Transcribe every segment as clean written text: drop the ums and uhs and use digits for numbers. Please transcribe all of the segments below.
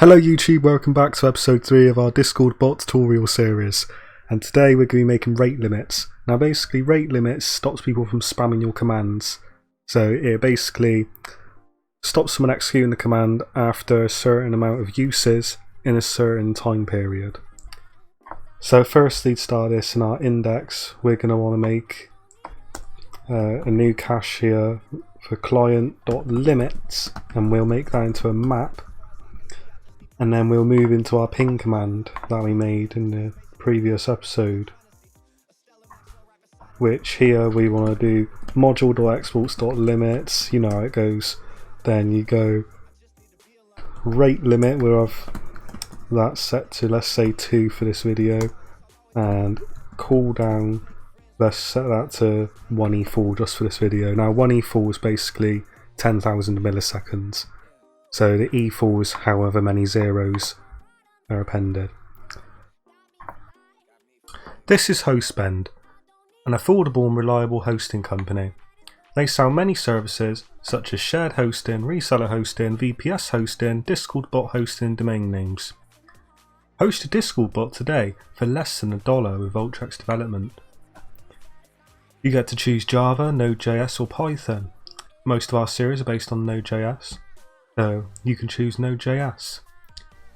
Hello YouTube, welcome back to episode 3 of our Discord bot tutorial series, and today we're going to be making rate limits. Now basically rate limits stops people from spamming your commands, so it basically stops someone executing the command after a certain amount of uses in a certain time period. So firstly, to start this in our index, we're going to want to make a new cache here for client.limits, and we'll make that into a map. And then we'll move into our ping command that we made in the previous episode, which here we want to do module.exports.limits, you know how it goes. Then you go rate limit, we'll have that set to, let's say, 2 for this video, and cooldown, let's set that to 1e4 just for this video. Now 1e4 is basically 10,000 milliseconds. So the E4 is however many zeros are appended. This is Hostbend, an affordable and reliable hosting company. They sell many services such as shared hosting, reseller hosting, VPS hosting, Discord bot hosting, and domain names. Host a Discord bot today for less than $1 with Ultrex development. You get to choose Java, Node.js or Python. Most of our series are based on Node.js. So you can choose Node.js.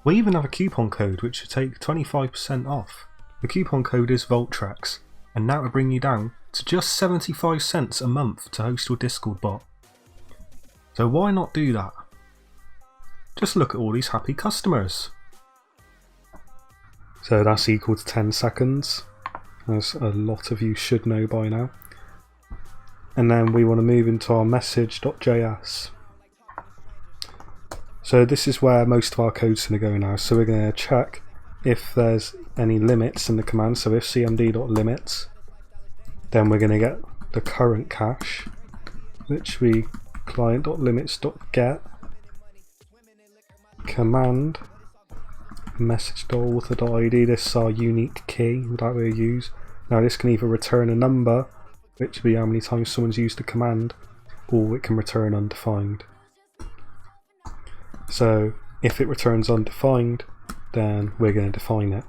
We even have a coupon code which should take 25% off. The coupon code is Voltrex, and that will bring you down to just 75 cents a month to host your Discord bot. So why not do that? Just look at all these happy customers. So that's equal to 10 seconds, as a lot of you should know by now. And then we want to move into our message.js. So this is where most of our code's going to go now. So we're going to check if there's any limits in the command. So if cmd.limits, then we're going to get the current cache, which we client.limits.get command message.author.id. This is our unique key that we'll use. Now this can either return a number, which will be how many times someone's used the command, or it can return undefined. So if it returns undefined, then we're going to define it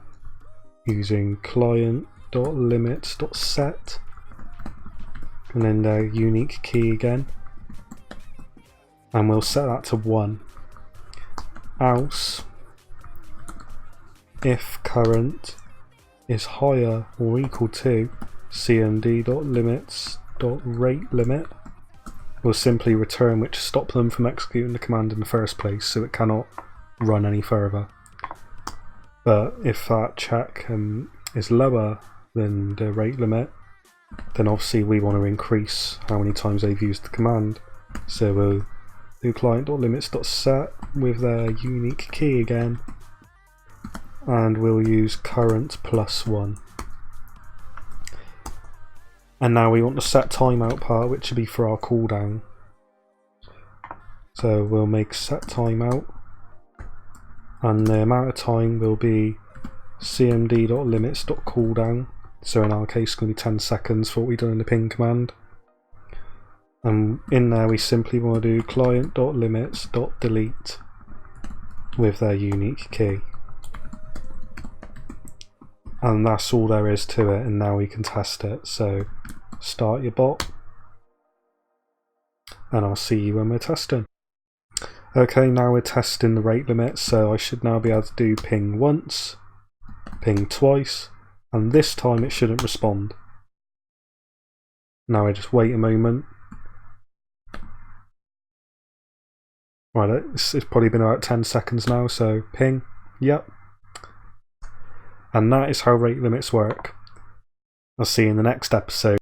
using client.limits.set and then the unique key again, and we'll set that to 1. Else, if current is higher or equal to cmd.limits.rateLimit, will simply return which stop them from executing the command in the first place, so it cannot run any further. But if that check is lower than the rate limit, then obviously we want to increase how many times they've used the command. So we'll do client.limits.set with their unique key again, and we'll use current plus 1. And now we want the set timeout part, which will be for our cooldown. So we'll make set timeout, and the amount of time will be cmd.limits.cooldown. So in our case, it's going to be 10 seconds for what we've done in the ping command. And in there, we simply want to do client.limits.delete with their unique key. And that's all there is to it, and now we can test it. So start your bot, and I'll see you when we're testing. Okay, now we're testing the rate limit, so I should now be able to do ping once, ping twice, and this time it shouldn't respond. Now I just wait a moment. Right, it's probably been about 10 seconds now, so ping, yep. And that is how rate limits work. I'll see you in the next episode.